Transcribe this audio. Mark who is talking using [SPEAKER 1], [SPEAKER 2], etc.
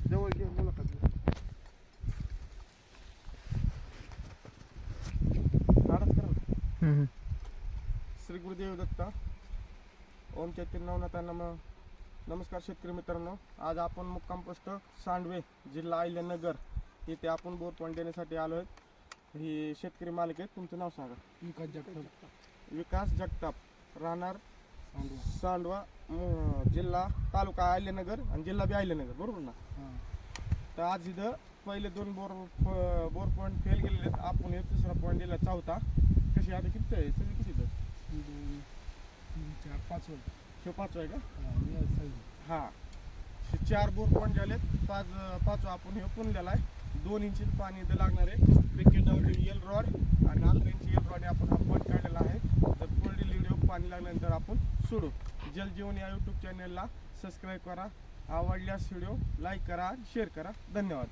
[SPEAKER 1] जवळ घे मुलाखत घे. नाराज करा. श्री गुरुदेव दत्ता. ओम चैतन्य नवनाथांना नमस्कार शेतकरी मित्रांनो. आज आपण मुक्काम पोस्ट सांडवे जिल्हा अहिल्यानगर येथे आपण बोर पॉईंट देण्यासाठी आलो आहेत. ही शेतकरी मालक आहेत. तुमचं नाव सांगा. विकास जगताप राहणार सांडवा जिल्हा तालुका अहिल्यानगर आणि जिल्हा बी अहिल्यानगर, बरोबर ना? तर आज इथं पहिले 2 बोर पॉईंट फेल गेलेले आहेत. आपण हे तिसरा पॉईंट दिला, चौथा. कशी आता किती आहे सगळी? किती इथं
[SPEAKER 2] 4-5
[SPEAKER 1] हे 5 आहे का?
[SPEAKER 2] हां.
[SPEAKER 1] हे 4 बोर पॉईंट झालेत. 5 आपण हे पुणलेला आहे. 2 इंची पाणी इथं लागणार आहे. क्रिकेट एल रॉड आणि 11 इंची एल रॉड आपण हा पॉईंट काढलेला आहे. तर पुढील व्हिडिओ पाणी लागल्यानंतर आपण सोडू. जलजीवन या यूट्यूब चॅनलला सबस्क्राईब करा. आवडल्यास व्हिडिओ लाईक करा, शेअर करा. धन्यवाद.